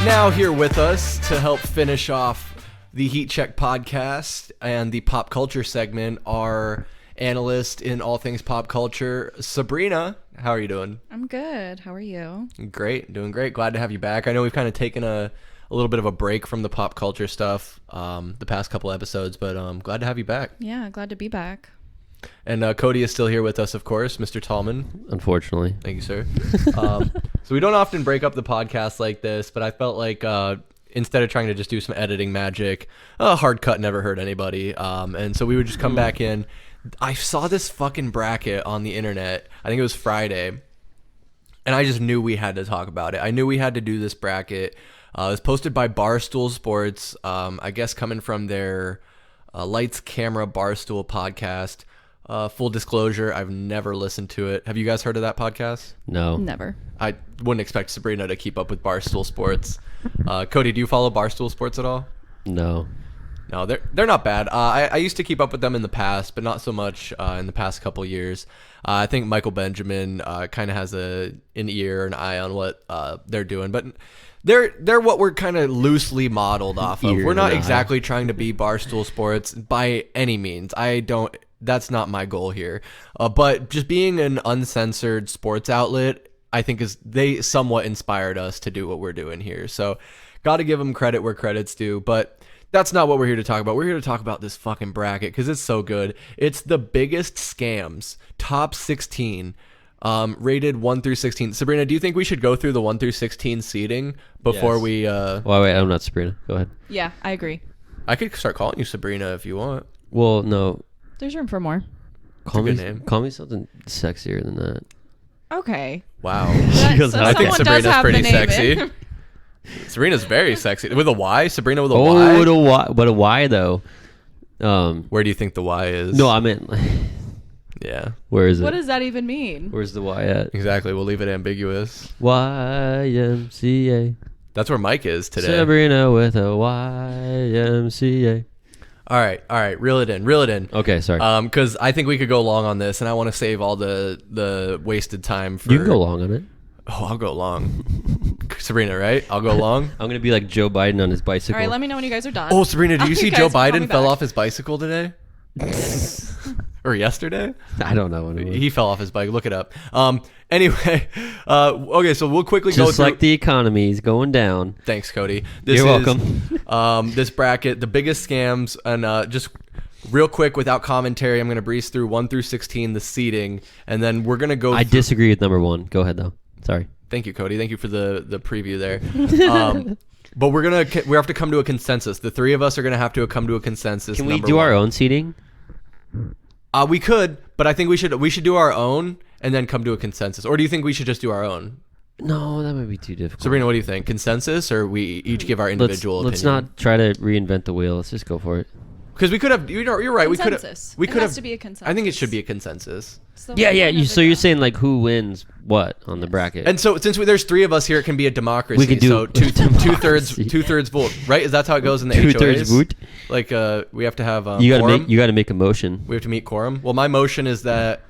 Now here with us to help finish off the Heat Check podcast and the pop culture segment are analyst in all things pop culture, Sabryna. How are you doing? I'm good. How are you? Great. Doing great. Glad to have you back. I know we've kind of taken a little bit of a break from the pop culture stuff the past couple episodes, but glad to have you back. Yeah, glad to be back. And Cody is still here with us, of course, Mr. Tallman. Unfortunately. Thank you, sir. So we don't often break up the podcast like this, but I felt like instead of trying to just do some editing magic, a hard cut never hurt anybody. And so we would just come back in. I saw this fucking bracket on the internet. I think it was Friday. And I just knew we had to talk about it. I knew we had to do this bracket. It was posted by Barstool Sports, I guess coming from their Lights, Camera, Barstool podcast. Full disclosure, I've never listened to it. Have you guys heard of that podcast? No. Never. I wouldn't expect Sabryna to keep up with Barstool Sports. Cody, do you follow Barstool Sports at all? No. No, they're not bad. I used to keep up with them in the past, but not so much in the past couple years. I think Michael Benjamin kind of has an ear, an eye on what they're doing, but they're what we're kind of loosely modeled off of. We're not exactly trying to be Barstool Sports by any means. That's not my goal here. But just being an uncensored sports outlet, I think they somewhat inspired us to do what we're doing here. So got to give them credit where credit's due. But that's not what we're here to talk about. We're here to talk about this fucking bracket because it's so good. It's the biggest scams, top 16, rated 1 through 16. Sabryna, do you think we should go through the 1 through 16 seeding before we... Well, wait, I'm not Sabryna. Go ahead. Yeah, I agree. I could start calling you Sabryna if you want. Well, no. There's room for more. Call a me, good name. Call me something sexier than that. Okay. Wow. I think Sabryna's pretty sexy. Sabryna's very sexy. With a Y? Sabryna with a Y? With a Y. But a Y, though. Where do you think the Y is? No, I meant... Yeah. Where is it? What does that even mean? Where's the Y at? Exactly. We'll leave it ambiguous. YMCA. That's where Mike is today. Sabryna with a YMCA. All right. Reel it in. Okay, sorry. Because I think we could go long on this, and I want to save all the wasted time for... You can go long on it. Oh, I'll go long. Sabryna, right? I'll go long. I'm going to be like Joe Biden on his bicycle. All right, let me know when you guys are done. Oh, Sabryna, do you see guys Joe can call me Biden fell back. off his bicycle today? Or yesterday? I don't know what it was. He fell off his bike. Look it up. Anyway, okay, so we'll quickly go Just through... like the economy is going down. Thanks, Cody. You're welcome. This bracket, the biggest scams, and just real quick without commentary, I'm going to breeze through 1 through 16, the seeding, and then we're going to go... I disagree with number 1. Go ahead, though. Sorry. Thank you, Cody. Thank you for the preview there. But we have to come to a consensus. The three of us are going to have to come to a consensus. Can we do our own seeding? We could, but I think we should do our own and then come to a consensus. Or do you think we should just do our own? No, that might be too difficult. Sabryna, what do you think? Consensus, or we each give our individual opinion? Let's not try to reinvent the wheel. Let's just go for it. Because we could have. You're right. Consensus. We could have. It has to be a consensus. I think it should be a consensus. Yeah. So you're saying like who wins what on the bracket? And so since there's three of us here, it can be a democracy. We could do so two thirds vote, right? Is that how it goes in the HOAs? 2/3 vote. Like we have to have you quorum. got to make a motion. We have to meet quorum. Well, my motion is that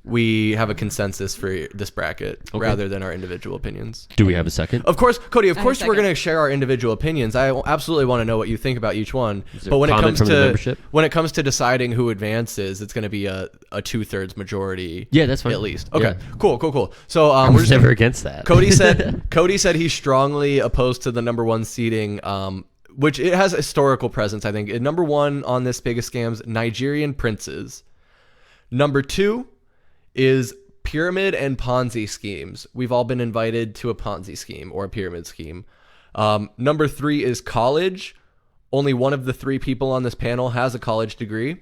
we have a consensus for this bracket rather than our individual opinions. Do we have a second? Of course, Cody. Of I have a course, we're second. going to share our individual opinions. I absolutely want to know what you think about each one. there But when a it comment comes from the to membership? when it comes to deciding who advances, it's going to be a 2/3 majority. Yeah, that's fine. At least. Okay. Yeah. Cool. So I we're was just never against that. Cody said he's strongly opposed to the number 1 seeding, which it has historical presence. I think number 1 on this biggest scams, Nigerian princes. Number 2 is pyramid and Ponzi schemes. We've all been invited to a Ponzi scheme or a pyramid scheme. Number 3 is college. Only one of the 3 people on this panel has a college degree.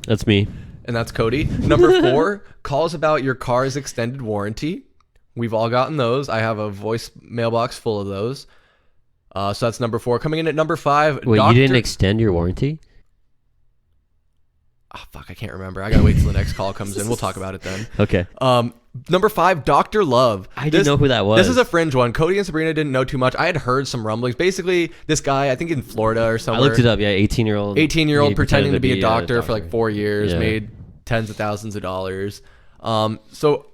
That's me. And that's Cody. Number 4, calls about your car's extended warranty. We've all gotten those. I have a voice mailbox full of those. So that's number 4. Coming in at number 5. Wait, you didn't extend your warranty? Oh, fuck, I can't remember. I gotta wait till the next call comes in. We'll talk about it then. Okay. Number 5, Dr. Love. I didn't know who that was. This is a fringe one. Cody and Sabryna didn't know too much. I had heard some rumblings. Basically, this guy, I think in Florida or somewhere. I looked it up. Yeah, 18-year-old. 18-year-old pretending to be a doctor for like 4 years, Yeah. made tens of thousands of dollars. So,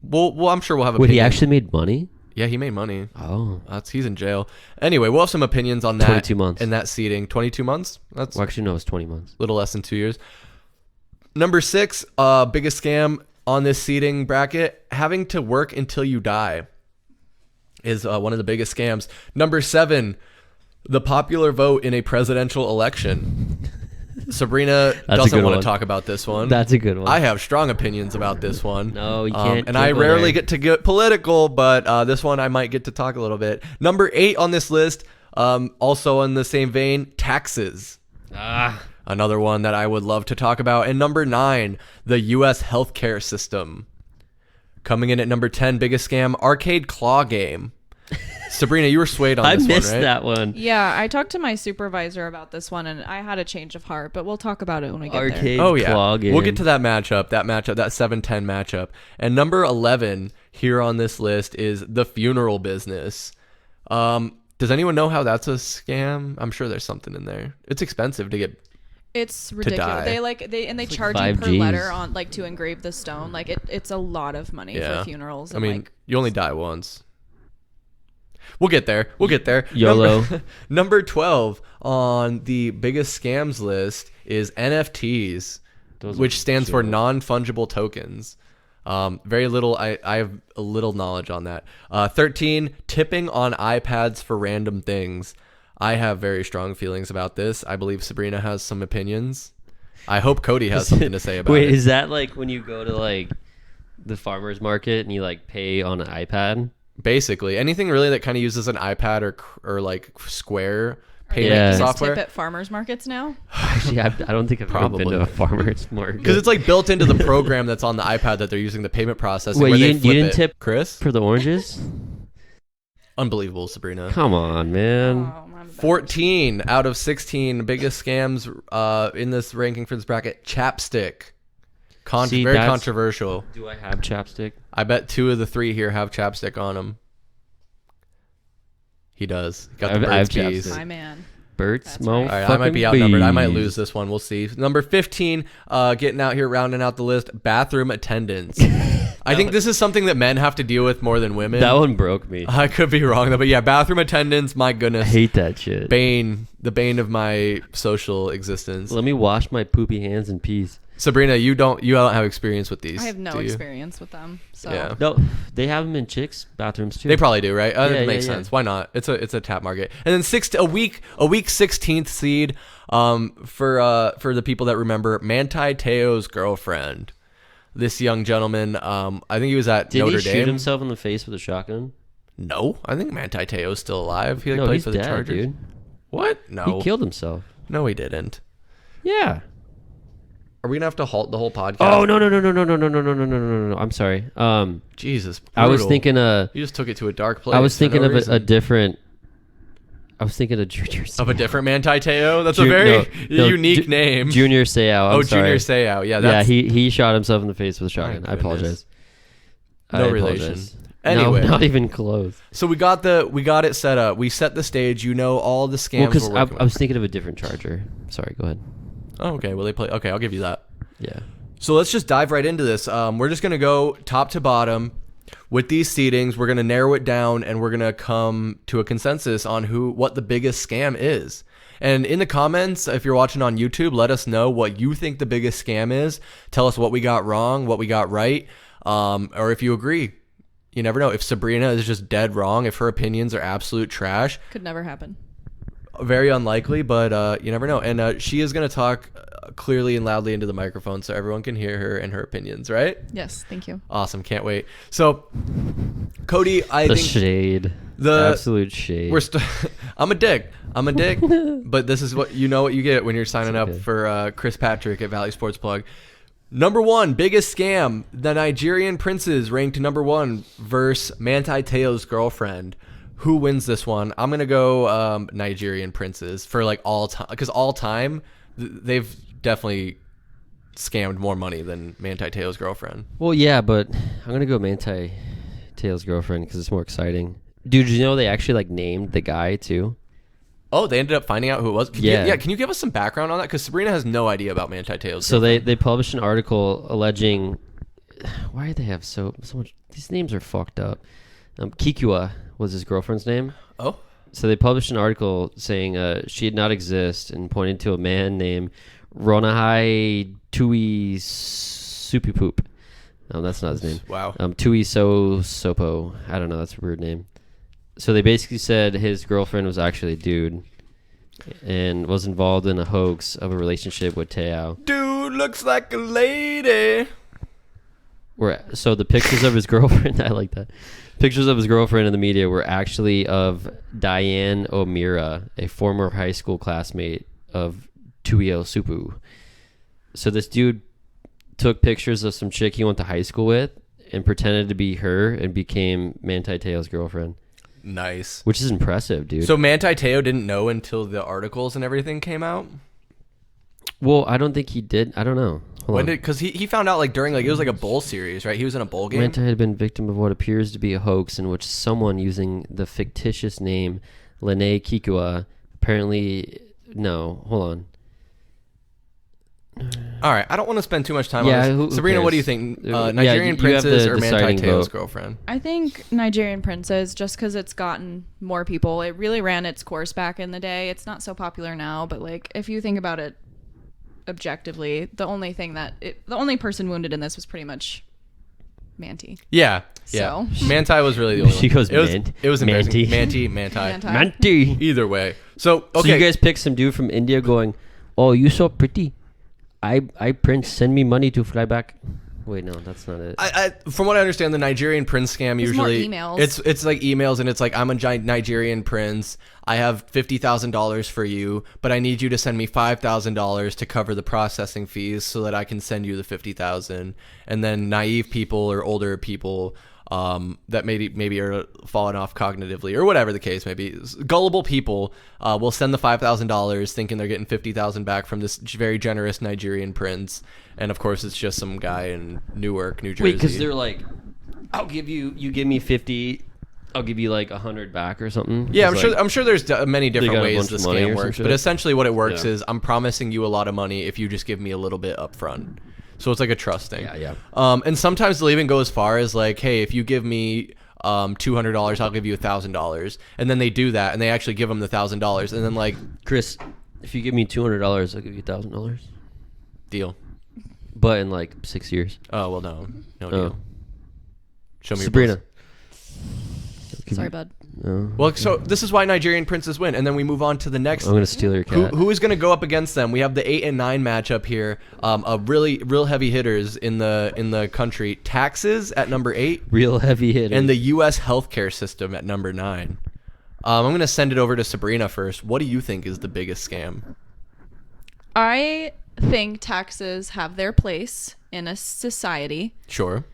well, I'm sure we'll have a. Wait, he actually made money? Yeah, he made money. Oh. He's in jail. Anyway, we'll have some opinions on that. 22 months. In that seating. 22 months? That's Well, actually, no, it's 20 months. a little less than 2 years. Number 6, biggest scam on this seating bracket, having to work until you die is one of the biggest scams. Number 7, the popular vote in a presidential election. Sabryna doesn't want to talk about this one. That's a good one. I have strong opinions about this one. No, you can't. And I rarely get to get political, but this one I might get to talk a little bit. Number 8 on this list, also in the same vein, taxes. Another one that I would love to talk about. And number 9, the U.S. healthcare system. Coming in at number 10, biggest scam, arcade claw game. Sabryna, you were swayed on I this one, right? missed that one. Yeah, I talked to my supervisor about this one, and I had a change of heart, but we'll talk about it when we get Arcade there. Oh, yeah. claw game. We'll get to that 7-10 matchup. And number 11 here on this list is the funeral business. Does anyone know how that's a scam? I'm sure there's something in there. It's expensive to get. It's die. ridiculous. They charge you 5 per Gs. letter on like to engrave the stone. Like it's a lot of money for funerals. I And mean, like, you only die once. We'll get there. YOLO. Number 12 on the biggest scams list is NFTs, Those which are stands for chill. non-fungible tokens. Very little. I have a little knowledge on that. 13, tipping on iPads for random things. I have very strong feelings about this. I believe Sabryna has some opinions. I hope Cody has something to say about Wait, it. is that like when you go to like the farmer's market and you like pay on an iPad? Basically, anything really that kind of uses an iPad or like Square payment Yeah. just software. tip at farmers markets now. Actually, I don't think I've ever been Probably. to a farmer's market. Because it's like built into the program that's on the iPad that they're using the payment processing. Wait, where you they didn't- flip you didn't it. tip Chris? for the oranges? Unbelievable, Sabryna. Come on, man. Oh, my bad. 14 out of 16 biggest scams in this ranking for this bracket. Chapstick. See, Very that's- controversial. Do I have chapstick? I bet 2 of the 3 here have chapstick on them. He does. Got the I have Burt's Bees. chapstick. My man. Burt's That's Mo. right. All right, I might be fucking outnumbered. I might bees. lose this one. We'll see. Number 15, getting out here, rounding out the list, bathroom attendance. I think this is something that men have to deal with more than women. That one broke me. I could be wrong, though. But yeah, bathroom attendance, my I goodness. hate that shit. The bane of my social existence. Let me wash my poopy hands in peace. Sabryna, you don't have experience with these. I have no do you? experience with them. So Yeah. No, they have them in chicks' bathrooms too. They probably do, right? Yeah, It makes yeah, yeah. sense. Why not? It's a tap market. And then a week 16th seed for the people that remember Manti Te'o's girlfriend. This young gentleman, I think he was at Did Notre he Dame. shoot himself in the face with a shotgun? No, I think Manti Te'o's still alive. He No, played he's for the dead, Chargers. dude. What? No. He killed himself. No, he didn't. Yeah. Are we gonna have to halt the whole podcast? Oh no. I'm sorry. Jesus. I was brutal. thinking You just took it to a dark place. I was thinking for no of a reason. different. I was thinking of Junior. Of a different Manti Te'o. That's a Ju- very no, unique Ju- name. Junior Seau. I'm oh, sorry. Junior Seau. Yeah, Yeah, that's he shot himself in the face with a shotgun. My I apologize. No I relation. apologize. Anyway. No, not even close. So we got it set up. We set the stage. You know all the scams Well, because we're working I was thinking of a different charger. Sorry, go ahead. with. Oh, okay. Well, they play. Okay, I'll give you that. Yeah. So let's just dive right into this. We're just gonna go top to bottom with these seedings. We're gonna narrow it down, and we're gonna come to a consensus on what the biggest scam is. And in the comments, if you're watching on YouTube, let us know what you think the biggest scam is. Tell us what we got wrong, what we got right, or if you agree. You never know. If Sabryna is just dead wrong, if her opinions are absolute trash, could never happen. very unlikely, but you never know. And she is going to talk clearly and loudly into the microphone so everyone can hear her and her opinions, right? Yes, thank you. Awesome. Can't wait. So, Cody, I The think shade. the- absolute shade. I'm a dick. But this is what you get when you're signing up okay. for Chris Patrick at Valley Sports Plug. Number 1, biggest scam. The Nigerian princes ranked number 1 versus Manti Te'o's girlfriend. Who wins this one? I'm going to go Nigerian princes for like all time. Because all time, they've definitely scammed more money than Manti Te'o's girlfriend. Well, yeah, but I'm gonna go Manti Te'o's girlfriend because it's more exciting. Dude, did you know they actually like named the guy too? Oh, they ended up finding out who it was? Yeah. Can you give us some background on that? Because Sabryna has no idea about Manti Te'o's So girlfriend. they published an article alleging. Why do they have so much? These names are fucked up. Kikua was his girlfriend's name. Oh. So they published an article saying she did not exist and pointed to a man named Ronahai Tui Supipoop. No, that's not his name. Wow. Tui Sopo. I don't know. That's a weird name. So they basically said his girlfriend was actually a dude and was involved in a hoax of a relationship with Teo. Dude looks like a lady. So the pictures of his girlfriend, I like that. Pictures of his girlfriend in the media were actually of Diane O'Meara, a former high school classmate of Tuio Supu. So this dude took pictures of some chick he went to high school with and pretended to be her and became Manti Te'o's girlfriend. Nice. Which is impressive, dude. So Manti Te'o didn't know until the articles and everything came out? Well, I don't think he did. I don't know. Because he found out like during like it was like a bowl series, right? He was in a bowl game. Manti had been victim of what appears to be a hoax in which someone using the fictitious name Lene Kikua apparently... No, hold on. All right, I don't want to spend too much time Yeah, on who this. Sabryna, what do you cares? think? Nigerian you have Princess the or Manti deciding Te'o's vote. girlfriend? I think Nigerian Princess, just because it's gotten more people. It really ran its course back in the day. It's not so popular now, but like if you think about it objectively, the only person wounded in this was pretty much Manti. Yeah. So. Manti was really the only one. She goes, It was embarrassing. Manti. Manti. Manti. Either way. So, okay. So you guys picked some dude from India going, oh, you so pretty. I Prince, send me money to fly back. Wait, no, that's not it. From what I understand, the Nigerian prince scam It's more usually emails. it's like emails, and it's like, I'm a Nigerian prince. I have $50,000 for you, but I need you to send me $5,000 to cover the processing fees so that I can send you the $50,000. And then naive people or older people that maybe are falling off cognitively or whatever the case may be, gullible people will send the $5,000 thinking they're getting $50,000 back from this very generous Nigerian prince, and of course it's just some guy in Newark, New Jersey. Wait, because they're like, I'll give you give me 50, I'll give you like 100 back or something. Yeah, It's I'm sure there's many different got a ways bunch the of money or scam some works, shit. but essentially what it works Yeah. is I'm promising you a lot of money if you just give me a little bit up front. So it's like a trust thing. Yeah. And sometimes they'll even go as far as like, hey, if you give me $200, I'll give you $1,000, and then they do that, and they actually give them the $1,000, and then like, Chris, if you give me $200, I'll give you $1,000. deal. But in like 6 years. Oh well, no Oh. deal. Show me your Sabrina. bills. Sorry, bud. No. Well, so this is why Nigerian princes win, and then we move on to the next. I'm gonna steal your cat. Who is going to go up against them? We have the 8 and 9 matchup here of real heavy hitters in the country. Taxes at number 8, Real heavy hitter. and the U.S. healthcare system at number 9. I'm going to send it over to Sabryna first. What do you think is the biggest scam? I think taxes have their place in a society. Sure.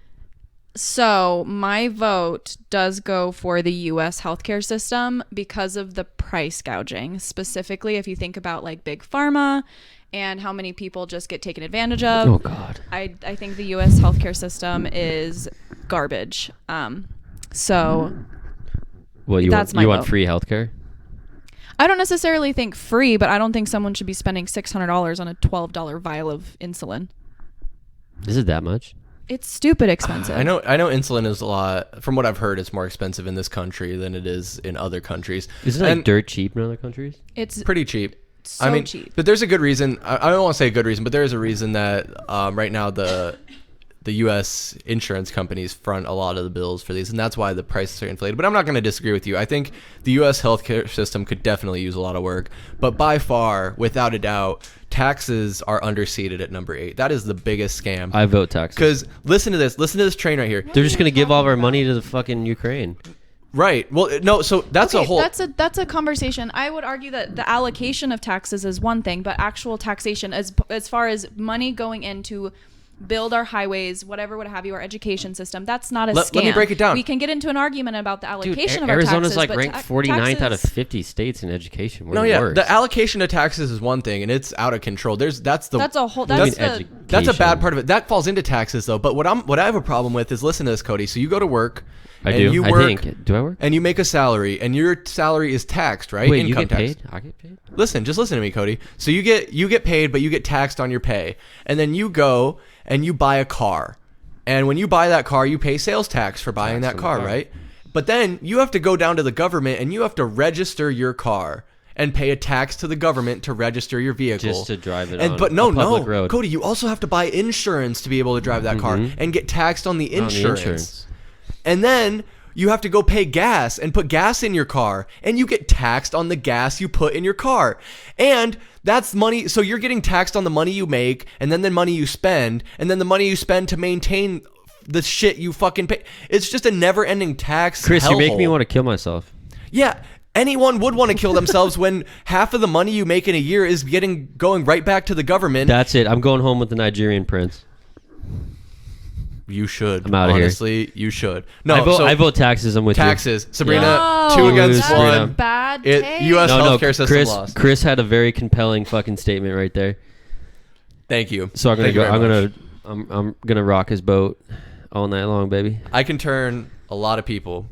So my vote does go for the U.S. healthcare system because of the price gouging. Specifically, if you think about like big pharma and how many people just get taken advantage of. Oh God. I think the U.S. healthcare system is garbage. So Well, you That's want my you want vote. free healthcare? I don't necessarily think free, but I don't think someone should be spending $600 on a $12 vial of insulin. Is it that much? It's stupid expensive. I know insulin is a lot. From what I've heard, it's more expensive in this country than it is in other countries. Isn't it like And dirt cheap in other countries? It's pretty cheap. so cheap. But there's a good reason. I don't want to say a good reason, but there is a reason that right now the U.S. insurance companies front a lot of the bills for these, and that's why the prices are inflated. But I'm not going to disagree with you. I think the U.S. healthcare system could definitely use a lot of work. But by far, without a doubt, taxes are underseated at number 8. That is the biggest scam. I vote taxes. Because listen to this train right here. They're just gonna give all of our money to the fucking Ukraine. Right. Well, no. So that's Okay, a whole. that's a conversation. I would argue that the allocation of taxes is one thing, but actual taxation, as far as money going into build our highways, whatever, what have you, our education system, that's not a scam. Let me break it down. We can get into an argument about the allocation of our Arizona's taxes. like but ranked 49th out of 50 states in education. We're No, the yeah. worst. The allocation of taxes is one thing, and it's out of control. That's a whole. What do you That's mean the. education? That's a bad part of it. That falls into taxes though. But what I have a problem with is, listen to this, Cody. So you go to work. I and do. You I work, think. Do I work? And you make a salary, and your salary is taxed, right? Wait, Income you get tax. paid? I get paid? Just listen to me, Cody. So you get paid, but you get taxed on your pay, and then you go and you buy a car, and when you buy that car, you pay sales tax for buying Tax that on the car, car. right? But then you have to go down to the government and you have to register your car and pay a tax to the government to register your vehicle. Just to drive it and on but a public no, road. Cody, you also have to buy insurance to be able to drive that car and get taxed on the insurance. And then you have to go pay gas and put gas in your car, and you get taxed on the gas you put in your car. And that's money. So you're getting taxed on the money you make, and then the money you spend, and then the money you spend to maintain the shit you fucking pay. It's just a never-ending tax. Chris, you make hellhole. me want to kill myself. Yeah. Anyone would want to kill themselves when half of the money you make in a year is going right back to the government. That's it. I'm going home with the Nigerian prince. You should. I'm outta here. Honestly, you should. No, I vote taxes. I'm with taxes. you. Sabrina, No, 2 against that's 1. a bad It- take. U.S. No, healthcare system Chris. lost. Chris had a very compelling fucking statement right there. Thank you. So I'm gonna Thank you go. very much. I'm gonna rock his boat all night long, baby. I can turn a lot of people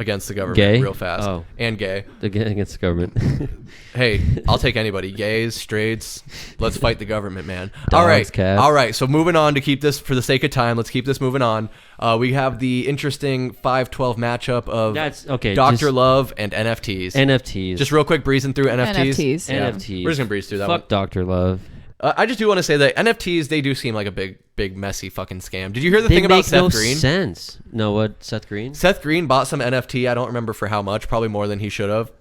against the government Gay? real fast. Oh. And gay. Against the government. Hey, I'll take anybody. Gays, straights. Let's fight the government, man. Dogs, All right. cats. All right. So moving on to keep this for the sake of time. Let's keep this moving on. We have the interesting 5-12 matchup of That's okay. Dr. Love and NFTs. NFTs. Just real quick, breezing through NFTs. NFTs. Yeah. NFTs. We're just gonna breeze through that Fuck one. Dr. Love. I just do want to say that NFTs, they do seem like a big messy fucking scam. Did you hear the They thing about make Seth no Green? sense. No, what? Seth Green? Seth Green bought some NFT. I don't remember for how much. Probably more than he should have.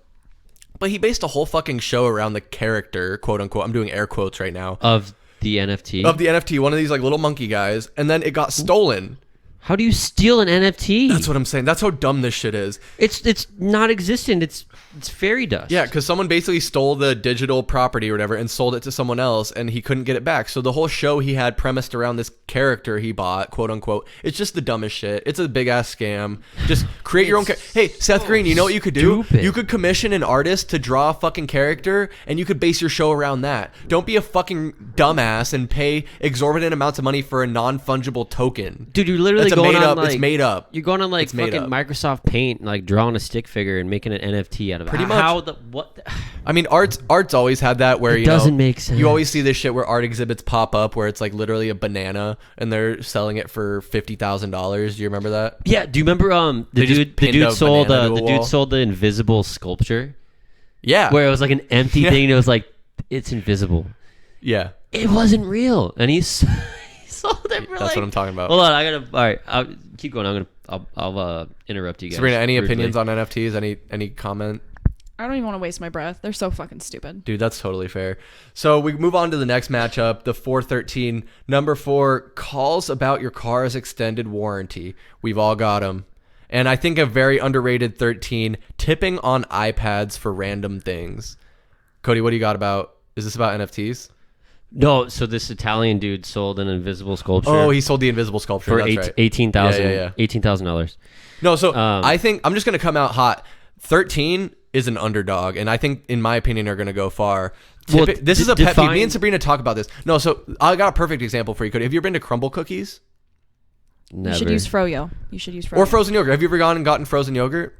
But he based a whole fucking show around the character, quote unquote. I'm doing air quotes right now. Of the NFT? Of the NFT, one of these like little monkey guys, and then it got stolen. How do you steal an NFT? That's what I'm saying. That's how dumb this shit is. It's not existent. It's fairy dust. Yeah, because someone basically stole the digital property or whatever and sold it to someone else, and he couldn't get it back. So the whole show he had premised around this character he bought, quote unquote. It's just the dumbest shit. It's a big ass scam. Just create your own. Hey, Seth Green, you know what you could do? stupid. You could commission an artist to draw a fucking character, and you could base your show around that. Don't be a fucking dumbass and pay exorbitant amounts of money for a non-fungible token. Dude, you're literally It's going made on up. like It's made up. You're going on like It's made fucking up. Microsoft Paint, like drawing a stick figure and making an NFT out of it. Pretty much. How the what? The, I mean, art's always had that where It you know, doesn't make sense. You always see this shit where art exhibits pop up where it's like literally a banana and they're selling it for $50,000. Do you remember that? yeah. Do you remember They just the pinned a dude sold banana to a the wall. dude sold the invisible sculpture Yeah. where it was like an empty Yeah. thing and it was like it's invisible. Yeah. It wasn't real, and he sold it for That's like. what I'm talking about. Hold on, I gotta. All right, I'll keep going. I'll interrupt you guys. Sabrina, any rudely. opinions on NFTs? Any comment? I don't even want to waste my breath. They're so fucking stupid. Dude, that's totally fair. So we move on to the next matchup, the 413. Number 4, calls about your car's extended warranty. We've all got them. And I think a very underrated 13, tipping on iPads for random things. Cody, what do you got about? Is this about NFTs? No, so this Italian dude sold an invisible sculpture. Oh, he sold the invisible sculpture. for That's right. $18,000. Yeah. $18,000. No, so Um, I think I'm just going to come out hot. 13 is an underdog, and I think, in my opinion, are going to go far. Well, This is a pet peeve. define- Me and Sabrina talk about this. No, so I got a perfect example for you, Cody. Have you ever been to Crumble Cookies? Never. You should use Froyo. You should use Froyo. Or frozen yogurt? Have you ever gone and gotten frozen yogurt?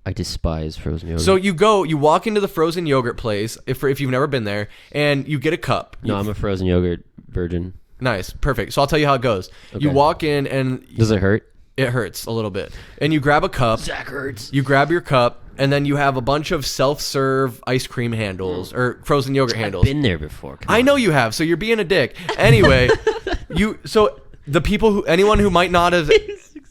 I despise frozen yogurt. So you walk into the frozen yogurt place, if you've never been there, and you get a cup. no, I'm a frozen yogurt virgin. Nice, perfect. So I'll tell you how it goes. You Okay. walk in, and Does it hurt? it hurts a little bit. And you grab a cup. Zach hurts. You grab your cup, and then you have a bunch of self-serve ice cream handles or frozen yogurt handles. I've been there before. Come I on. know you have, so you're being a dick. Anyway, the people anyone who might not have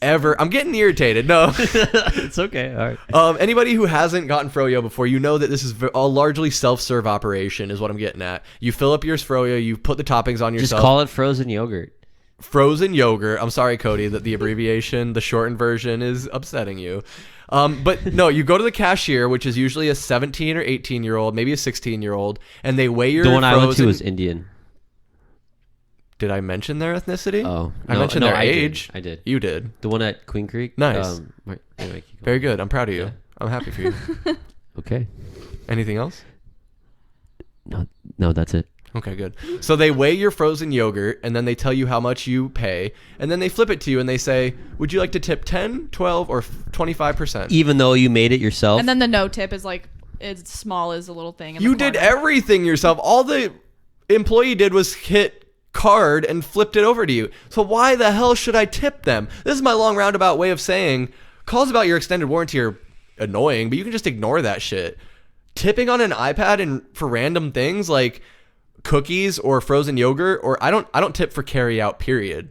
ever, I'm getting irritated. No, It's okay. All right. anybody who hasn't gotten froyo before, you know that this is a largely self-serve operation, is what I'm getting at. You fill up your froyo, you put the toppings on Just yourself. call it frozen yogurt. Frozen yogurt. I'm sorry, Cody, that the abbreviation, the shortened version, is upsetting you. But no, you go to the cashier, which is usually a 17 or 18-year-old, maybe a 16-year-old, and they weigh your The one I went to frozen- was Indian. Did I mention their ethnicity? Oh, I no, mentioned no, their I did. age. I did. You did. The one at Queen Creek. Nice. Right, anyway, keep going. Very good. I'm proud of you. Yeah. I'm happy for you. Okay. Anything else? No, that's it. Okay, good. So they weigh your frozen yogurt, and then they tell you how much you pay, and then they flip it to you, and they say, would you like to tip 10, 12, or 25%? Even though you made it yourself. And then the no tip is like as small as a little thing. In You the did corner. everything yourself. All the employee did was hit card and flipped it over to you. So why the hell should I tip them? This is my long roundabout way of saying calls about your extended warranty are annoying, but you can just ignore that shit. Tipping on an iPad and for random things like cookies or frozen yogurt, or I don't tip for carry out, period.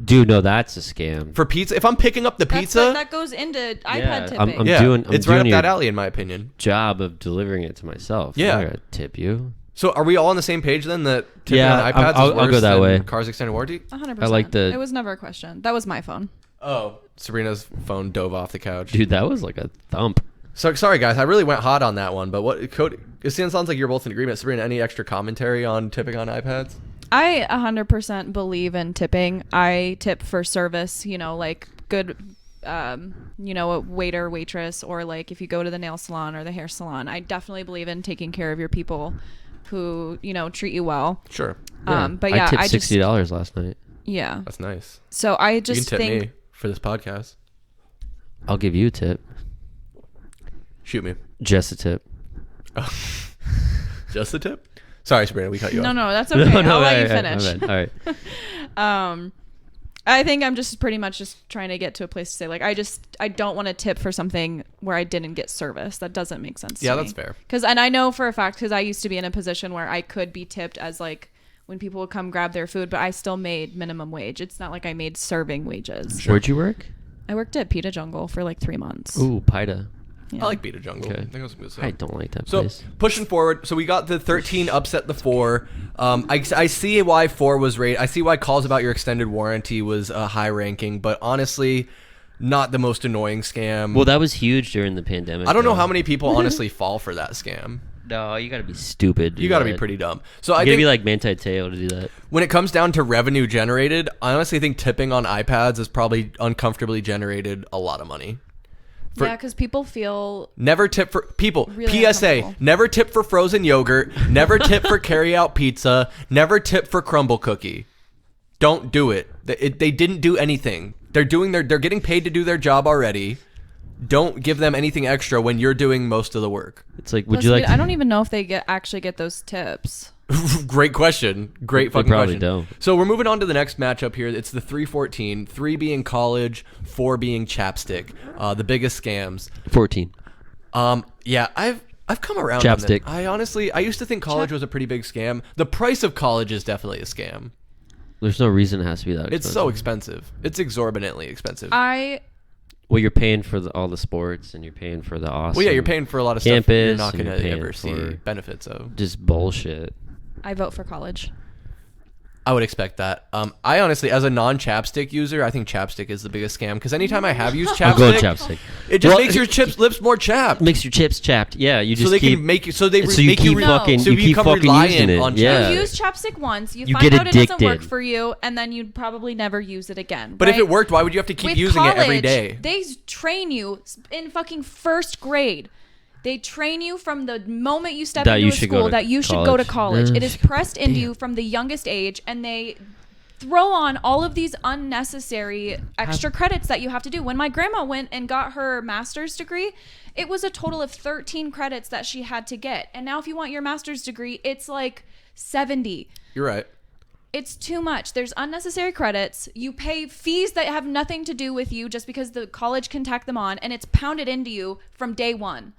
Dude, no, that's a scam. For pizza, if I'm picking up the pizza, that goes into iPad Yeah, tipping. it's right up that alley in my opinion. Job of delivering it to myself. Yeah. I'm not gonna tip you. So are we all on the same page then that tipping Yeah, on iPads I'll is worse go that than way. cars extended warranty? 100%. I like the- It was never a question. That was my phone. Oh, Sabrina's phone dove off the couch. Dude, that was like a thump. So sorry guys, I really went hot on that one. But what Cody? It sounds like you're both in agreement. Sabrina, any extra commentary on tipping on iPads? I 100% believe in tipping. I tip for service, like good, a waiter, waitress, or like if you go to the nail salon or the hair salon. I definitely believe in taking care of your people who, treat you well. Sure. But yeah, I tipped $60 last night. Yeah. That's nice. So I You just can tip think me for this podcast. I'll give you a tip. Shoot me. Just a tip. Just a tip? Sorry, Sabrina, we cut you off. no, that's okay. I'll let you finish. All right. I think I'm just pretty much just trying to get to a place to say like I don't want to tip for something where I didn't get service. That doesn't make sense. Yeah, to me. that's fair. And I know for a fact because I used to be in a position where I could be tipped as like when people would come grab their food, but I still made minimum wage. It's not like I made serving wages. Where'd you work? I worked at Pita Jungle for like 3 months. Ooh, Pita. Yeah. I like Beta Jungle. Okay. I think it was good stuff. I don't like that So place. pushing forward, so we got the 13 upset the 4. I see why 4 was rated. I see why calls about your extended warranty was high ranking, but honestly, not the most annoying scam. Well, that was huge during the pandemic. I don't know though. how many people honestly fall for that scam. No, you gotta be stupid. To You do got to be that. pretty dumb. So I You gotta think be like Manti Te'o to do that. when it comes down to revenue generated, I honestly think tipping on iPads has probably uncomfortably generated a lot of money. Yeah, because people feel Never tip for people. Really PSA: uncomfortable. never tip for frozen yogurt. Never tip for carry-out pizza. Never tip for crumble cookie. Don't do it. They didn't do anything. They're getting paid to do their job already. Don't give them anything extra when you're doing most of the work. It's like, would Plus, you like? I don't even know if they actually get those tips. Great question. Great They fucking probably question. don't. So we're moving on to the next matchup here. It's the 314. 3 being college, 4 being chapstick. The biggest scams. 14. Yeah, I've come around. Chapstick. On this. I used to think college was a pretty big scam. The price of college is definitely a scam. There's no reason it has to be that. It's so expensive. It's exorbitantly expensive. Well, you're paying for all the sports, and you're paying for the awesome. Well, yeah, you're paying for a lot of stuff you're campus, not and going you're to paying ever see for benefits of. just bullshit. I vote for college. I would expect that. I honestly, as a non-chapstick user, I think chapstick is the biggest scam because anytime I have used I'm going chapstick, chapstick. it just Well, makes your lips more chapped. Makes your chips chapped. Yeah, you just So they keep, can make you. So they so you make keep you. fucking so you keep become fucking reliant using it. on Yeah. You use chapstick once, you You find get out it doesn't work addicted. for you, and then you'd probably never use it again. But right? if it worked, why would you have to keep With using college, it every day? They train you in fucking first grade. They train you from the moment you step That into you a should go school to that you should go to college. college. It is pressed into Damn. you from the youngest age, and they throw on all of these unnecessary extra credits that you have to do. When my grandma went and got her master's degree, it was a total of 13 credits that she had to get. And now if you want your master's degree, it's like 70. You're right. It's too much. There's unnecessary credits. You pay fees that have nothing to do with you just because the college can tack them on, and it's pounded into you from day one.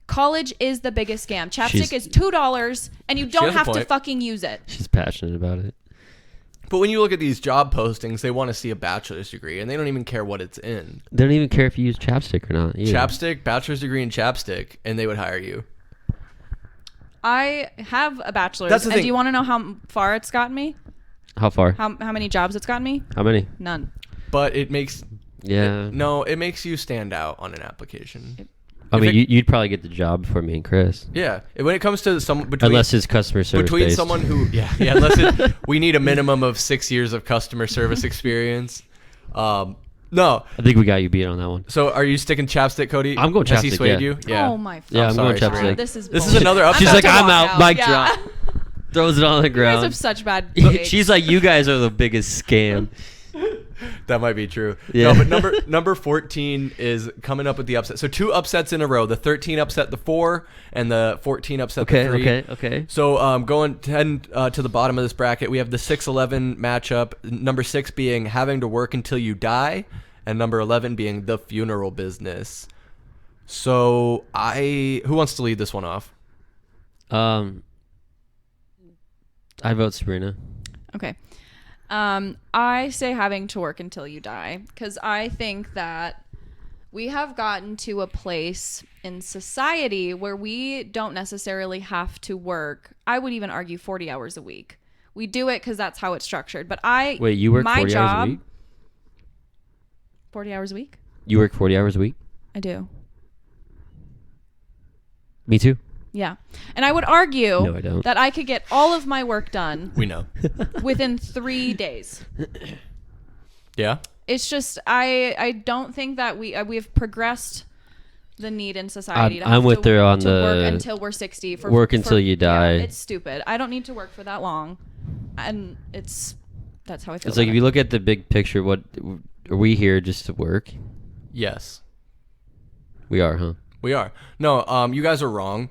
College is the biggest scam. Chapstick is $2, and you don't has a have to point. fucking use it. She's passionate about it. But when you look at these job postings, they want to see a bachelor's degree, and they don't even care what it's in. They don't even care if you use chapstick or not. either. Chapstick, bachelor's degree in chapstick, and they would hire you. I have a bachelor's, That's the and thing. do you want to know how far it's gotten me? How far? How many jobs it's gotten me? How many? None. But it makes Yeah. it makes you stand out on an application. I if mean, it- you'd probably get the job before me and Chris. Yeah, when it comes to between Unless it's customer service between based. someone who we need a minimum of 6 years of customer service experience. No. I think we got you beat on that one. So are you sticking chapstick, Cody? I'm going Has he chapstick, swayed yeah. you? Yeah. Oh my. Yeah, I'm sorry, going Sabrina. chapstick. This is This is another upset. She's about like, to I'm walk out. Mic Yeah. drop. Throws it on the You guys ground. have such bad grades. She's like, you guys are the biggest scam. That might be true. Yeah. No, but number 14 is coming up with the upset. So 2 upsets in a row. The 13 upset the 4, and the 14 upset the 3. Okay. So going to the bottom of this bracket, we have the 6-11 matchup. Number 6 being having to work until you die, and number 11 being the funeral business. So who wants to lead this one off? I vote Sabryna. Okay. I say having to work until you die, because I think that we have gotten to a place in society where we don't necessarily have to work. I would even argue 40 hours a week. We do it because that's how it's structured. But Wait, you work 40 hours a week? 40 hours a week? You work 40 hours a week? I do. Me too. Yeah. And I would argue No, I don't. that I could get all of my work done We know. within 3 days. Yeah. It's just I don't think that we've progressed the need in society to have I'm with her on to the work until we're 60. work until you die. Yeah, it's stupid. I don't need to work for that long, and that's how I feel. It's like about if you look at the big picture, what are we here just to work? Yes. We are, huh? We are. No, you guys are wrong.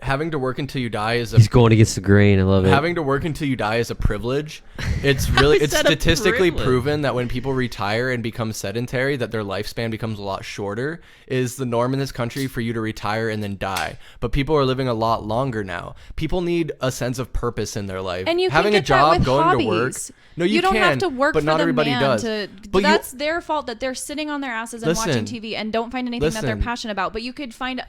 Having to work until you die is He's going against the grain. I love it. having to work until you die is a privilege. It's really it's said a statistically privilege. proven that when people retire and become sedentary, that their lifespan becomes a lot shorter. Is the norm in this country for you to retire and then die. But people are living a lot longer now. People need a sense of purpose in their life. And you can having get a job, that with going hobbies. to work. No, you don't can, have to work but for not the everybody man does. to. But That's their fault that they're sitting on their asses and watching Listen. TV and don't find anything that they're Listen. passionate about. But you could find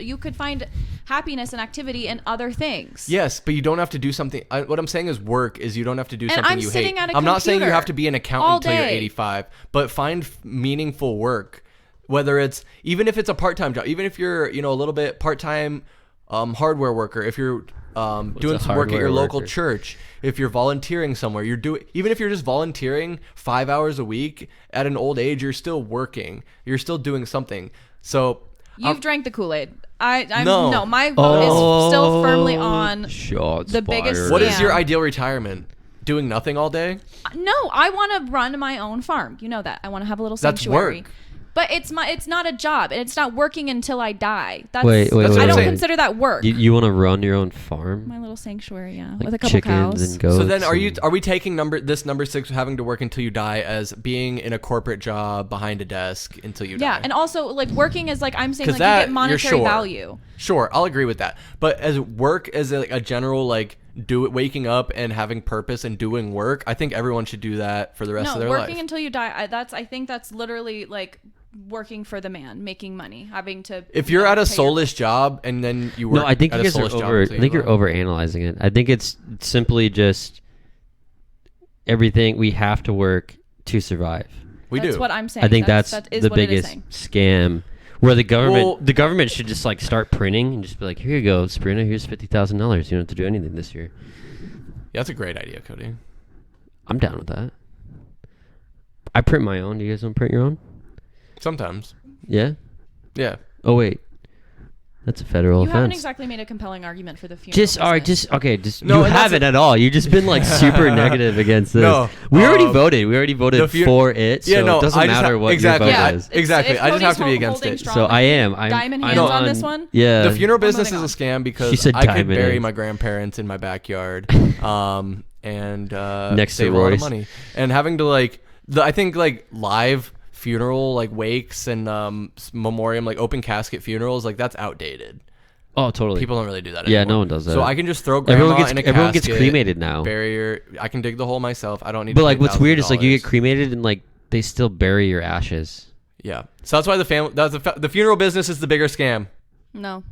happiness and activity in other things. Yes, but you don't have to do something. What I'm saying is work is you don't have to do And something I'm you sitting hate. at a I'm not saying you computer have to be an all accountant until you're day. 85, but find meaningful work. Whether it's even if it's a part-time job, even if you're a little bit part-time hardware worker, if you're doing a some work at your hardware local worker? church, if you're volunteering somewhere, even if you're just volunteering 5 hours a week at an old age, you're still working. You're still doing something. So You've drank the Kool-Aid. No. No, my vote is still firmly on Shots the biggest fired. what is your Yeah. ideal retirement? Doing nothing all day? No, I want to run my own farm. You know that. I want to have a little That's sanctuary. work. But it's not a job, and it's not working until I die. That's Wait, That's what I I'm don't saying. consider that work. You want to run your own farm? My little sanctuary, yeah, Like with a couple chickens cows. and goats? So then, are and- we taking number 6, having to work until you die, as being in a corporate job behind a desk until you die? Yeah, and also like working is like I'm saying 'Cause like you that, get you're monetary sure. value. Sure, I'll agree with that. But as work, as a general waking up and having purpose and doing work, I think everyone should do that for the rest of No, their working life. until you die. I think that's literally like working for the man, making money, having to. If you're at a pay your- soulless job and then you work No, I think at you a guys are soulless job over. I until think you you're die. over analyzing it. I think it's simply just everything. We have to work to survive. We That's do. what I'm saying. I think that that's is the what it is biggest saying. scam. Where the Well- government should just like start printing and just be like, here you go, Sabryna, here's $50,000. You don't have to do anything this year. Yeah, that's a great idea, Cody. I'm down with that. I print my own. Do you guys want to print your own? Sometimes. Yeah. Yeah. Oh wait, that's a federal You haven't offense. exactly made a compelling argument for the funeral. Just all right, business. No, you and that's haven't at all. You've just been like super negative against this. No, we already voted. We already voted the fu- for it. So Yeah, no, it doesn't I just matter ha- what exactly, your vote Yeah, is. Exactly. If I just have to be Cody's against holding it. strong So with I the am. I'm diamond I'm hands on this one. Yeah. The funeral I'm business is moving a scam She because said I could diamond bury hands. my grandparents in my backyard, and Next to save a lot of Royce. money. And having to I think live funeral wakes and memoriam open casket funerals that's outdated. Oh, totally. People don't really do that Yeah, anymore. no one does that. So I can just throw grandma in a casket. Everyone gets cremated now. Bury her. I can dig the hole myself. I don't need. But to pay what's weird is you $1,000. get cremated and they still bury your ashes. Yeah. So that's why the funeral business is the bigger scam. No.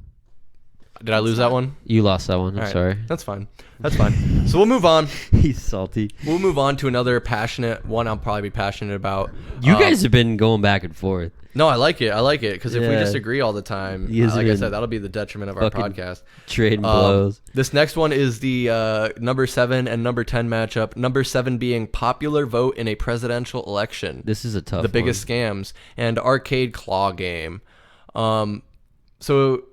Did I lose that one? You lost that one. I'm All right. sorry. That's fine. That's fine. So we'll move on. He's salty. We'll move on to another passionate one. I'll probably be passionate about. You guys have been going back and forth. No, I like it. I like it because if we Yeah. disagree all the time, You guys like I have said, been that'll be the detriment of our fucking podcast. Trading blows. This next one is the number 7 and number 10 matchup. Number 7 being popular vote in a presidential election. This is a tough The biggest scams and arcade claw game. So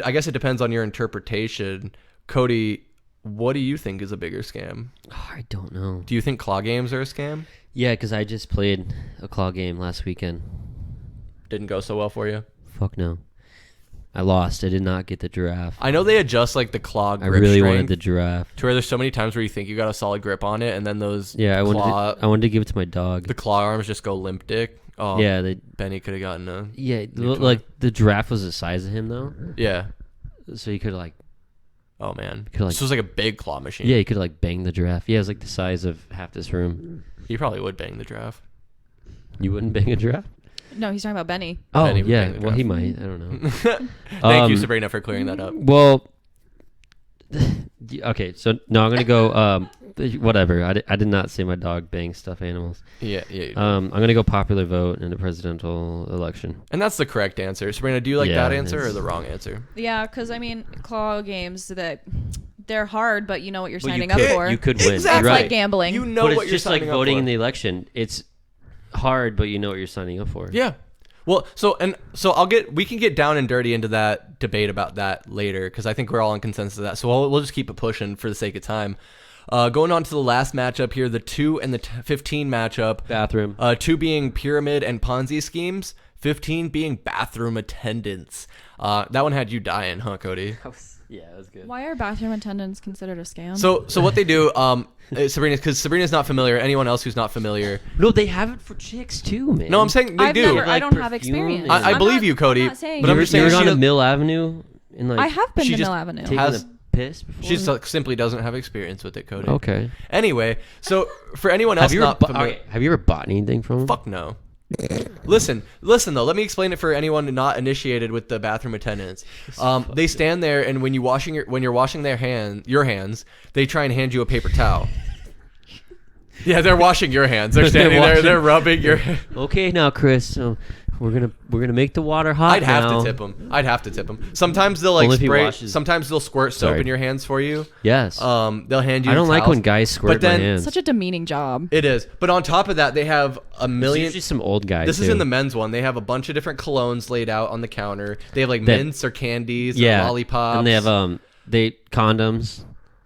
I guess it depends on your interpretation. Cody, what do you think is a bigger scam? Oh, I don't know. Do you think claw games are a scam? Yeah, because I just played a claw game last weekend. Didn't go so well for you? Fuck no. I lost. I did not get the giraffe. I know they adjust the claw I grip really strength wanted the giraffe. to where there's so many times where you think you got a solid grip on it and then those Yeah, I claw, wanted to give it to my dog. the claw arms just go limp dick. Oh, Yeah, Benny could have gotten a. like the giraffe was the size of him though, Yeah. so he could like. Oh man. Could, like, This was like a big claw machine. Yeah, he could like bang the giraffe. Yeah, it was like the size of half this room. He probably would bang the giraffe. You wouldn't bang a giraffe? No, he's talking about Benny. Oh, Benny would yeah. bang the Well, he giraffe. might. I don't know. Thank you, Sabryna, for clearing that up. Well, okay. So no, I'm gonna go. Whatever. I did not say my dog bangs stuffed animals. Yeah. I'm gonna go popular vote in the presidential election. And that's the correct answer. Sabryna, do you like Yeah, that answer or it's- the wrong answer? Yeah, because I mean, claw games they're hard, but you know what you're But signing you up could- for. You could win. Exactly. It's Right. like gambling. You know But what it's you're just like signing up voting for. in the election. It's hard, but you know what you're signing up for. Yeah. Well, we can get down and dirty into that debate about that later because I think we're all in consensus of that. So we'll just keep it pushing for the sake of time. Going on to the last matchup here, the 2 and the 15 matchup. Bathroom. 2 being pyramid and Ponzi schemes, 15 being bathroom attendants. That one had you dying, huh, Cody? Yeah, that was good. Why are bathroom attendants considered a scam? So what they do, Sabryna, because Sabrina's not familiar. Anyone else who's not familiar? No, they have it for chicks too, man. No, I'm saying they do. I Like don't have perfume experience. and- I I'm believe not- you, Cody. I'm not saying But I'm you just saying ever she gone to does- Mill Avenue? And like, I have been she to just Mill Avenue. taken has- a piss before. She simply doesn't have experience with it, Cody. Okay. Anyway, so for anyone else Have you ever not familiar, have you ever bought anything from them? fuck no. Listen though. Let me explain it for anyone not initiated with the bathroom attendants. They stand there, and when you're washing your hands, they try and hand you a paper towel. Yeah, they're washing your hands. They're standing there. They're rubbing your. Okay, now Chris, so we're gonna make the water hot. I'd have now. to tip them. Sometimes they'll like Only if he spray. washes- Sometimes they'll squirt soap Sorry. in your hands for you. Yes. They'll hand you. I don't like towels. when guys squirt But then- my hands. Such a demeaning job. It is, but on top of that, they have a It's million. usually some old guy. This is too. in the men's one. They have a bunch of different colognes laid out on the counter. They have like That- mints or candies, yeah, or lollipops. and they have condoms.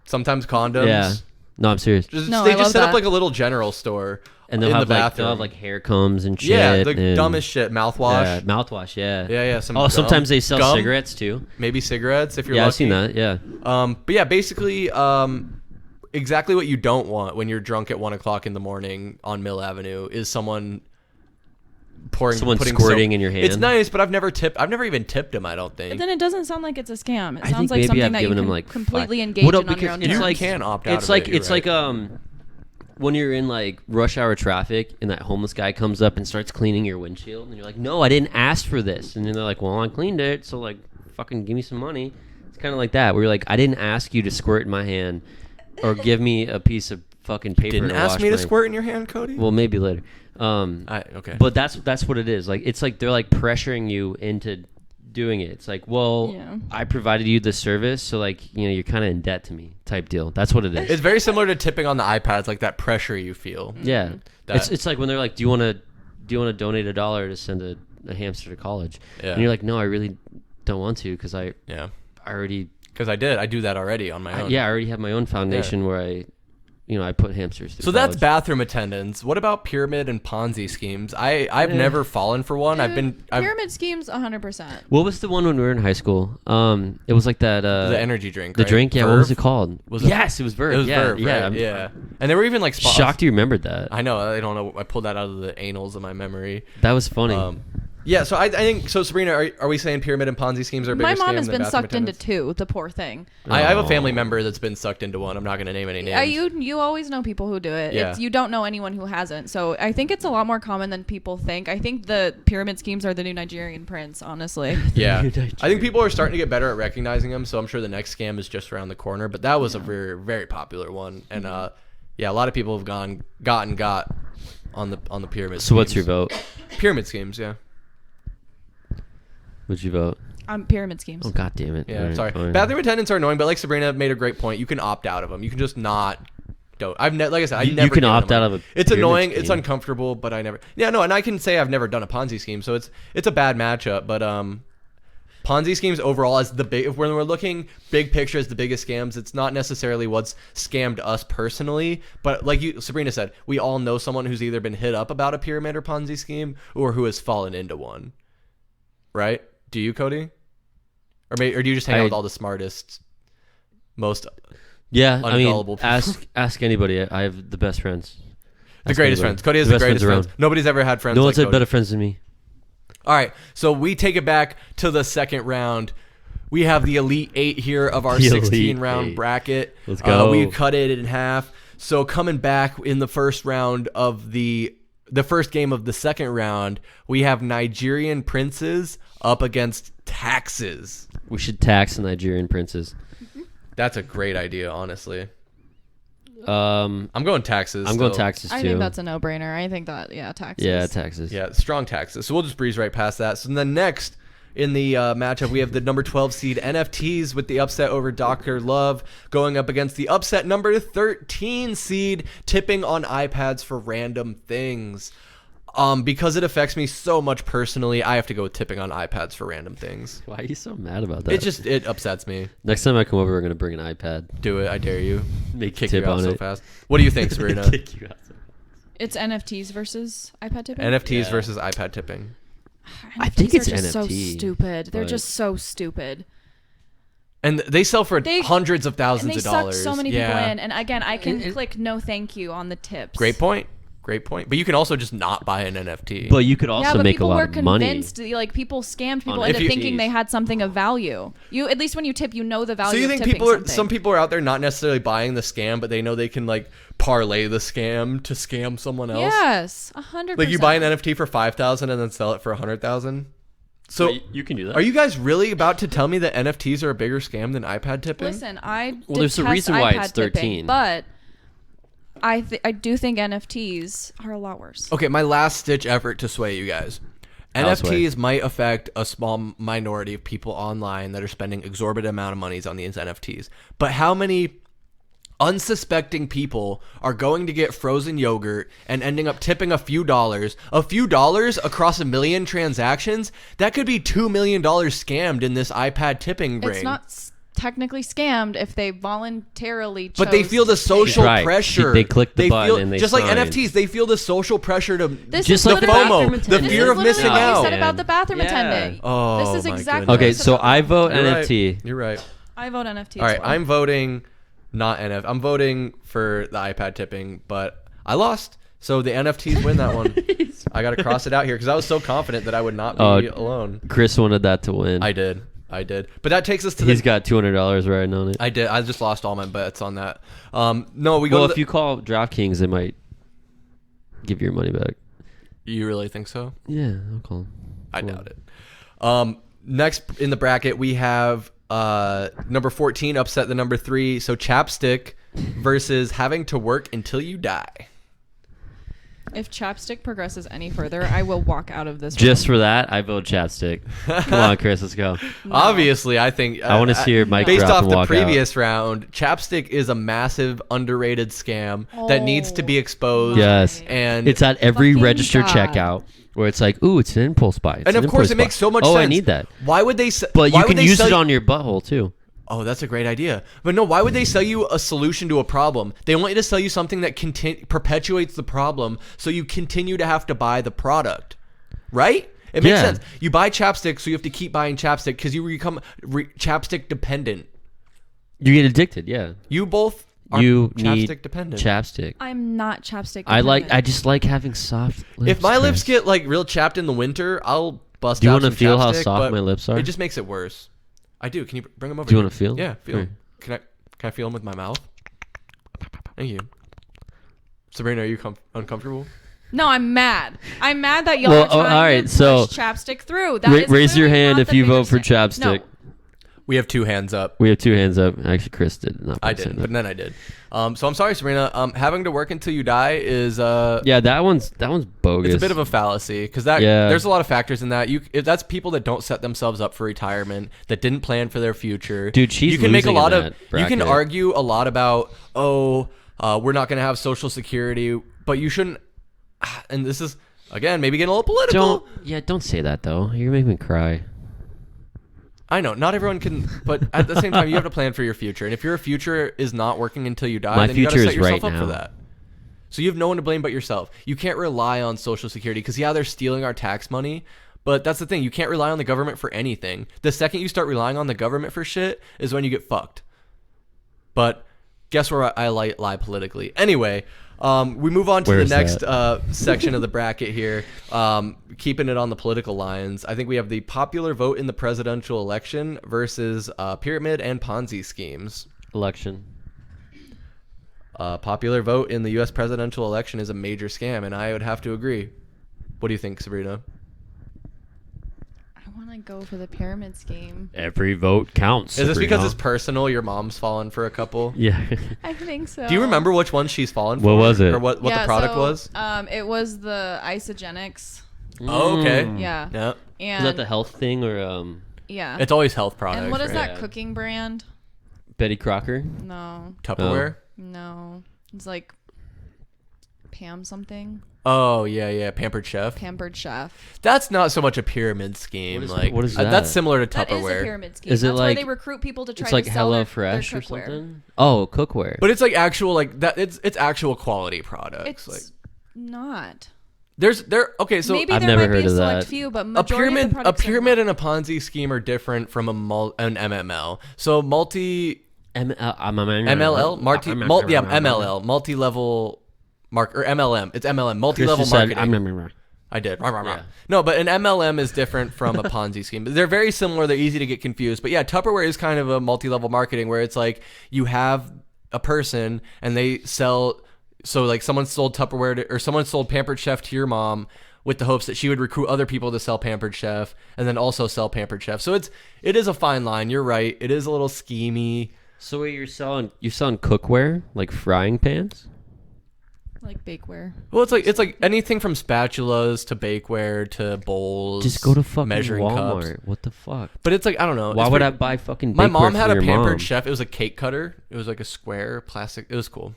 sometimes condoms. Yeah. No, I'm serious. No, They I just love set up that. like a little general store And they'll in have the like bathroom. they'll have like hair combs and shit. yeah, the and, dumbest shit. Mouthwash. Yeah, mouthwash. Yeah. Yeah. Some Oh, gum. sometimes they sell Gum, cigarettes too. Maybe cigarettes if you're Yeah, lucky. I've seen that. Yeah. But yeah, basically, exactly what you don't want when you're drunk at 1 o'clock in the morning on Mill Avenue is someone Someone putting squirting soap. in your hand. It's nice, but I've never even tipped them. I don't think. But then it doesn't sound like it's a scam. It I sounds think like maybe something I've that you given can them like completely flack. engage Well, no, in on your because own it's time. You like can opt out It's of like it, you're it's like when you're in like rush hour traffic and that homeless guy comes up and starts cleaning your windshield and you're like, no, I didn't ask for this, and then they're like, well, I cleaned it, so like fucking give me some money. It's kind of like that where you're like, I didn't ask you to squirt in my hand or give me a piece of fucking paper. Didn't to ask wash me to my- squirt in your hand, Cody. Well, maybe later. Okay. But that's what it is. Like it's like they're like pressuring you into doing it. It's like, well, Yeah. I provided you the service, so like you're kind of in debt to me, type deal. That's what it is. It's very similar to tipping on the iPads, like that pressure you feel. Yeah, That- it's like when they're like, do you want to donate $1 to send a hamster to college? Yeah. And you're like, no, I really don't want to because I Yeah. already Because I do that already on my own. I already have my own foundation where I put hamsters to So that's college. bathroom attendants. What about pyramid and Ponzi schemes? I've never fallen for one. I've pyramid schemes 100%. What was the one when we were in high school? It was like that the energy drink. the right? drink. Yeah, what was it called? Was it- Yes, it was Verve. It was yeah, Verve, yeah, right? I'm Yeah. And they were even like shocked you remembered that. I know. I don't know. I pulled that out of the annals of my memory. That was funny. Yeah. So I think so. Sabryna, are we saying pyramid and Ponzi schemes are a bigger My scam mom has than been bathroom sucked into attendants? two, the poor thing. I have a Oh. family member that's been sucked into one. I'm not going to name any names. You always know people who do it. Yeah. You don't know anyone who hasn't. So I think it's a lot more common than people think. I think the pyramid schemes are the new Nigerian prince, honestly. Yeah. I think people are starting to get better at recognizing them. So I'm sure the next scam is just around the corner. But that was a very, very popular one. And yeah, a lot of people have got on the pyramid. So what's your schemes. vote? Pyramid schemes, yeah. Would you vote? Pyramid schemes. Oh god damn it! Yeah, Alright, sorry. fine. Bathroom attendants are annoying, but like Sabryna made a great point. You can opt out of them. You can just not. Don't. Like I said, I You never. can given opt them out of a It's pyramid annoying. It's scheme. uncomfortable, but I never. Yeah, no, and I can say I've never done a Ponzi scheme, so it's a bad matchup. But Ponzi schemes overall as the big. When we're looking big picture as the biggest scams, it's not necessarily what's scammed us personally, but like Sabryna said, we all know someone who's either been hit up about a pyramid or Ponzi scheme, or who has fallen into one. Right? Do you, Cody? Or do you just hang out with all the smartest, most Yeah, I mean, ungullible people? ask anybody. I have the best friends. The greatest friends. Cody has The the best greatest friends friends. Nobody's ever had friends No like one's had Cody. better friends than me. All right, so we take it back to the second round. We have the Elite 8 here of our The Elite 16-round 8. bracket. Let's go. We cut it in half. So coming back in the first round of the first game of the second round, we have Nigerian Princes up against Taxes. We should tax the Nigerian princes. That's a great idea, honestly. I'm I'm going Taxes. going still. taxes too. I think that's a no-brainer. I think that taxes. Yeah, taxes. Yeah, strong Taxes. So we'll just breeze right past that. So then next in the matchup, we have the number 12 seed NFTs with the upset over Dr. Love going up against the upset number 13 seed Tipping on iPads for Random Things. Because it affects me so much personally, I have to go with Tipping on iPads for Random Things. Why are you so mad about that? It upsets me. Next time I come over, we're gonna bring an iPad. Do it, I dare you. Make Kick tip you out on so it. fast. What do you think, Sabryna? Kick you out. It's NFTs versus iPad tipping. NFTs Yeah. versus iPad tipping. I think NFTs it's are just so NFT, stupid. They're but- just so stupid. And they sell for They- hundreds of And thousands they of suck dollars. so many Yeah. people in. And again, I can It- click no thank you on the tips. Great point. Great point. But you can also just not buy an NFT. But you could Yeah, also but make a people lot were of money. convinced. Like people scammed people On into NFTs. thinking they had something of value. You at least when you tip, you know the value. So you of think tipping people are something. some people are out there not necessarily buying the scam, but they know they can like parlay the scam to scam someone else? Yes, 100%. Like you buy an NFT for 5,000 and then sell it for 100,000. So you can do that. are you guys really about to tell me that NFTs are a bigger scam than iPad tipping? Listen, I Well, there's a detest reason why iPad it's tipping, 13. but I do think NFTs are a lot worse. Okay, my last stitch effort to sway you guys. I'll sway. NFTs might affect a small minority of people online that are spending exorbitant amount of monies on these NFTs. But how many unsuspecting people are going to get frozen yogurt and ending up tipping a few dollars across 1 million transactions? That could be $2 million scammed in this iPad tipping ring. It's not technically scammed if they voluntarily chose But they feel the to pay. social Right. pressure. They click the button feel, and they just like sign. NFTs, they feel the social pressure to This Just is like the the literally- bathroom FOMO, the attendant. This fear is of missing literally what you out. said about the bathroom Yeah. attendant. Oh, this is my exactly. goodness. what Okay, said so about I the vote bathroom attendant. NFT. You're right. I vote NFT. All right, as well. I'm voting not NF. I'm voting for the iPad tipping, but I lost. So the NFTs win that one. I got to cross it out here because I was so confident that I would not be alone. Chris wanted that to win. I did. But that takes us to He's got $200 riding on it. I did. I just lost all my bets on that. No, we go. Well, to if you call DraftKings, they might give you your money back. you really think so? Yeah, I'll call them. I doubt it. Next in the bracket, we have number 14 upset the number 3. So Chapstick versus Having to Work Until You Die. If Chapstick progresses any further, I will walk out of this. Just for that, I vote Chapstick. Come on, Chris, let's go. No. Obviously, I think I wanna see your mic based drop off and the walk previous round. Chapstick is a massive underrated scam that needs to be Oh, exposed. Yes. and It's at every Fucking register God. checkout where it's like, ooh, it's an impulse buy. It's and an of course impulse it makes buy. so much Oh, sense. I need that. Why would they? But why you would can they use sell it you- on your butthole too. Oh, that's a great idea. But no, why would they sell you a solution to a problem? They want you to sell you something that perpetuates the problem, so you continue to have to buy the product, right? It makes Yeah. sense. You buy chapstick, so you have to keep buying chapstick because you become chapstick dependent. You get addicted, yeah. You both are You chapstick need dependent. chapstick. I'm not Chapstick. I just like having soft lips. If my lips Chris. get like real chapped in the winter, I'll bust Do you out wanna some feel how chapstick, soft but my lips are? It just makes it worse. I do. Can you bring them over? Do you here? wanna feel? Yeah, feel. Here. 'em. Can I feel them with my mouth? Thank you. Sabryna, are you uncomfortable? No, I'm mad. I'm mad that y'all Well, are trying all right, to so push Chapstick through. That is raise your clearly hand not if the you bigger vote for scam. Chapstick. No. We have 2 hands up. We have 2 hands up. Actually, Chris did not. I say didn't, that. but then I did. So I'm sorry, Sabryna. Having to work until you die is Yeah, that one's bogus. it's a bit of a fallacy because Yeah. there's a lot of factors in that. That's people that don't set themselves up for retirement, that didn't plan for their future. Dude, she's you can make a losing in lot that of you can bracket. argue a lot about we're not going to have Social Security, but you shouldn't. And this is again maybe getting a little political. Don't say that though. You're making me cry. I know not everyone can, but at the same time you have to plan for your future. And if your future is not working until you die, My then you got to future set is right yourself up for now. that. So you have no one to blame but yourself. You can't rely on Social Security because they're stealing our tax money, but that's the thing. You can't rely on the government for anything. The second you start relying on the government for shit is when you get fucked. But guess where I lie politically. Anyway, We move on to Where's the next section of the bracket here. Keeping it on the political lines, I think we have the popular vote in the presidential election versus pyramid and Ponzi schemes. Election. Popular vote in the U.S. presidential election is a major scam, and I would have to agree. What do you think, Sabryna? I want to go for the pyramid scheme. Every vote counts. Is this because Sabryna. it's personal? Your mom's fallen for a couple? Yeah. I think so. Do you remember which one she's fallen for? What was it? Or what the product was? It was the isogenics. Oh, okay. Yeah. Yeah. And Is that the health thing or yeah. It's always health products. And what is right? that Yeah. cooking brand? Betty Crocker? No. Tupperware? No. It's like Pam something. Oh, yeah. Pampered Chef. Pampered Chef. That's not so much a pyramid scheme. What is that? That's similar to That is a Tupperware. pyramid scheme. Is it That's where like- they recruit people to try It's like to sell Hello their Fresh or cookware. something? Oh, cookware. But it's like actual it's actual quality products. It's like not. okay, so Maybe I've there never might heard be a of select that. few, but a majority of the pyramid products are not. and a Ponzi scheme are different from an MML. So MLL, MLL, multi-level or MLM. It's MLM, multi-level marketing. I did. Yeah. No, but an MLM is different from a Ponzi scheme. They're very similar. They're easy to get confused. But yeah, Tupperware is kind of a multi-level marketing where it's like you have a person and they sell. So like someone sold Tupperware or someone sold Pampered Chef to your mom with the hopes that she would recruit other people to sell Pampered Chef and then also sell Pampered Chef. So it is a fine line. You're right. It is a little schemy. So wait, you're selling cookware, like frying pans? Like bakeware. Well, it's like anything from spatulas to bakeware to bowls. Just go to fucking measuring Walmart. cups. What the fuck? But it's like I don't know. Why It's would pretty- I buy fucking bakeware My mom had for a your Pampered mom? Chef. It was a cake cutter. It was like a square plastic. It was cool.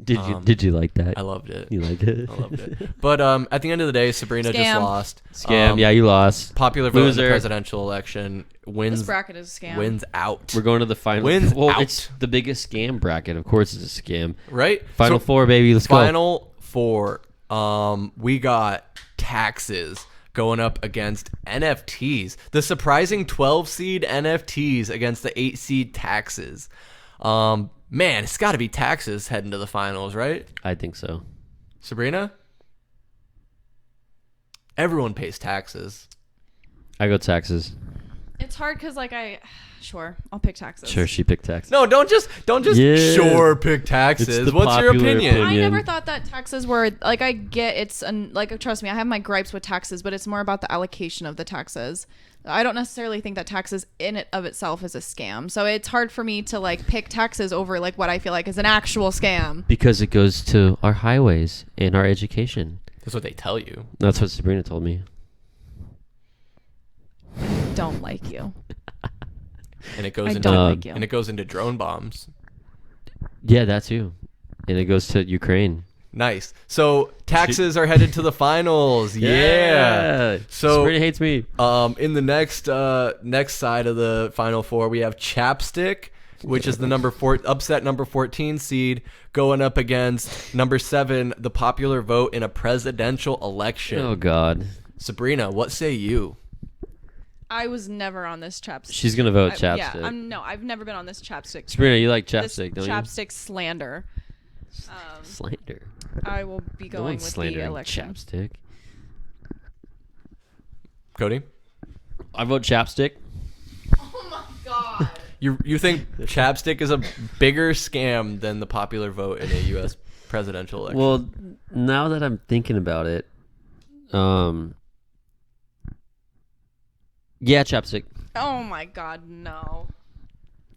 Did you like that? I loved it. You liked it? I loved it. But at the end of the day, Sabryna just Scam. lost. Scam. Yeah, you lost. Popular vote in Loser. the presidential election This wins bracket is a scam. wins out. We're going to the final. Wins well, out. it's the biggest scam bracket. Of course, it's a scam. Right? Final So, four, baby. Let's go. Final four. We got taxes going up against NFTs. The surprising 12 seed NFTs against the 8 seed taxes. Man, it's got to be taxes heading to the finals, right? I think so. Sabryna? Everyone pays taxes. I go taxes. It's hard because sure, I'll pick taxes. Sure, she picked taxes. No, don't just Yeah. sure pick It's taxes. the What's your popular opinion? opinion. I never thought that taxes were like I get it's trust me, I have my gripes with taxes, but it's more about the allocation of the taxes. I don't necessarily think that taxes in it of itself is a scam. So it's hard for me to like pick taxes over like what I feel like is an actual scam. Because it goes to our highways and our education. That's what they tell you. That's what Sabryna told me. Don't like you. And it goes I into don't like you. and it goes into drone bombs. Yeah, that too. And it goes to Ukraine. Nice. So taxes are headed to the finals. Yeah. So Sabryna hates me. in the next side of the final four, we have Chapstick, which is the upset number 14 seed, going up against number 7, the popular vote in a presidential election. Oh God. Sabryna, what say you? I was never on this chapstick. She's gonna vote chapstick. Yeah, I've never been on this chapstick. Sabryna, you like This chapstick, don't chapstick slander. you? Slander. I will be No going one's with the slandering election. chapstick. Cody? I vote chapstick. Oh my god. You think Chapstick is a bigger scam than the popular vote in a U.S. presidential election? Well, now that I'm thinking about it, yeah, chapstick. Oh my god, no.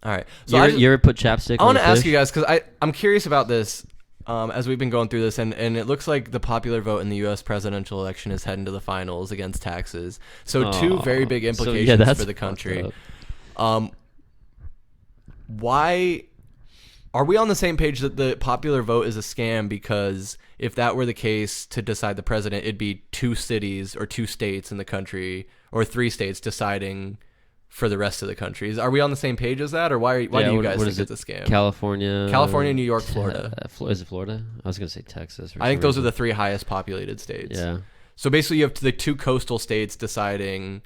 All right. So You ever put chapstick I on want a to ask fish? you guys because I'm curious about this as we've been going through this, and it looks like the popular vote in the U.S. presidential election is heading to the finals against taxes. So two very big implications that's for the fucked country. up. Why are we on the same page that the popular vote is a scam? Because if that were the case to decide the president, it'd be 2 cities or 2 states in the country or 3 states deciding for the rest of the countries. Are we on the same page as that, or why do you guys think it's a scam? California, New York, Florida. Is it Florida? I was gonna say Texas. I think those are the 3 highest populated states. Yeah. So basically, you have the 2 coastal states deciding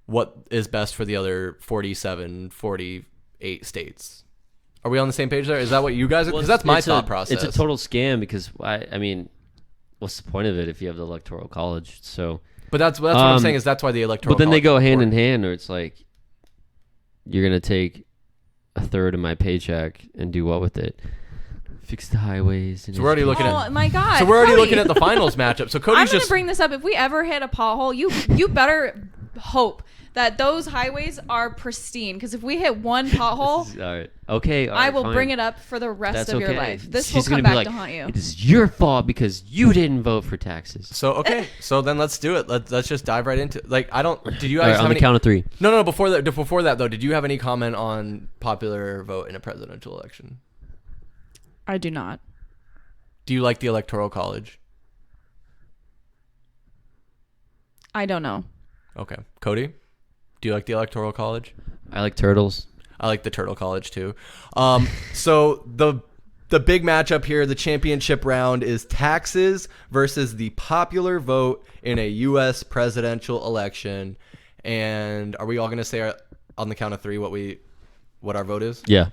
what is best for the other 47, 48 states. Are we on the same page there? Is that what you guys? Because that's my thought process. It's a total scam because I mean, what's the point of it if you have the electoral college? So, but that's what I'm saying is that's why the electoral. But then they college go hand in important. hand, or it's like you're gonna take a third of my paycheck and do what with it? Fix the highways. And So we're already looking Oh at. my God! So we're already Cody. looking at the finals matchup. So I'm Cody's gonna just. bring this up. If we ever hit a pothole, you better hope that those highways are pristine. Because if we hit one pothole, All right. Okay. I will bring it up for the rest of your okay. life. This She's will come gonna be back like, to haunt you. It is your fault because you didn't vote for taxes. So okay. So then let's do it. Let's just dive right into. Like I don't. Did you All guys right, have on the any? count of 3. No. Before that though, did you have any comment on popular vote in a presidential election? I do not. Do you like the electoral college? I don't know. Okay, Cody. Do you like the electoral college? I like turtles. I like the Turtle College too. So the big matchup here, the championship round, is taxes versus the popular vote in a U.S. presidential election. And are we all going to say on the count of 3 what our vote is? Yeah.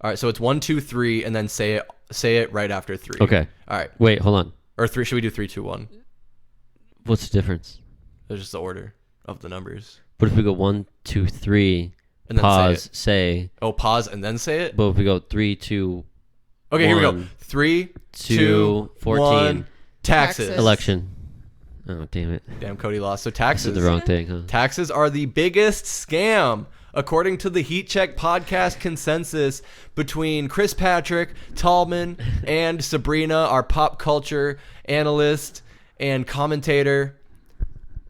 All right. So it's 1, 2, 3, and then say it right after 3. Okay. All right. Wait, hold on. Or 3. Should we do 3, 2, 1? What's the difference? It's just the order of the numbers. What if we go 1, 2, 3, And then pause, say? Oh, pause and then say it. But if we go 3, 2, Okay, here we go. 1, 3, 2, 2, 14. 1. Taxes. Taxes. election. Oh, damn it. Damn, Cody lost. So I taxes. said the wrong thing, huh? Taxes are the biggest scam, according to the Heat Check podcast consensus between Chris Patrick, Tallman, and Sabryna, our pop culture analyst and commentator.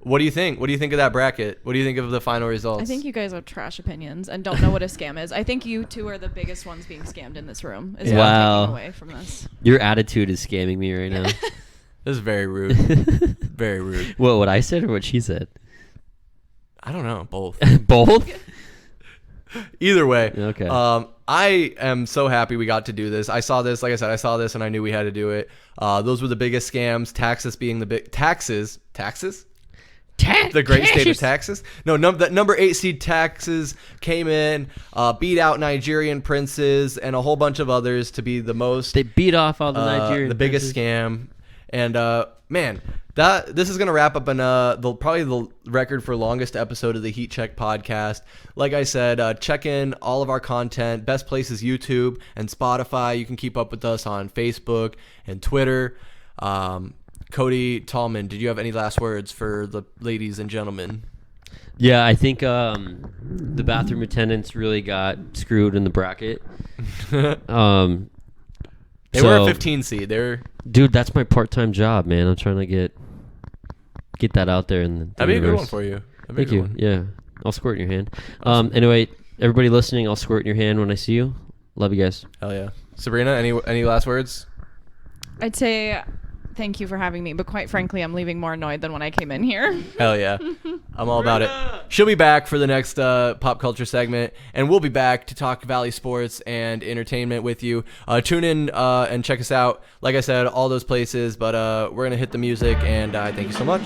What do you think? What do you think of that bracket? What do you think of the final results? I think you guys have trash opinions and don't know what a scam is. I think you two are the biggest ones being scammed in this room. Is what I'm Wow. taking away from this. Your attitude is scamming me right now. This is very rude. Very rude. What I said or what she said? I don't know. Both. Both? Either way. Okay. I am so happy we got to do this. I saw this, like I said, I saw this and I knew we had to do it. Those were the biggest scams. Taxes being the big taxes. The great state of Texas. No, that number 8 seed Texas came in, beat out Nigerian princes and a whole bunch of others to be the most. They beat off all the Nigerian the biggest princes. scam. And man, this is gonna wrap up in probably the record for longest episode of the Heat Check podcast. Like I said, check in all of our content. Best place is YouTube and Spotify. You can keep up with us on Facebook and Twitter. Cody Tallman, did you have any last words for the ladies and gentlemen? Yeah, I think the bathroom attendants really got screwed in the bracket. They So- were a 15 seed. Dude, that's my part-time job, man. I'm trying to get that out there in the That'd be a good universe. one for you. Thank you. Yeah, I'll squirt in your hand. Anyway, everybody listening, I'll squirt in your hand when I see you. Love you guys. Hell yeah. Sabrina, any last words? I'd say thank you for having me, but quite frankly, I'm leaving more annoyed than when I came in here. Hell yeah. I'm all about it. She'll be back for the next pop culture segment, and we'll be back to talk Valley sports and entertainment with you. Tune in and check us out. Like I said, all those places, but we're going to hit the music, and thank you so much.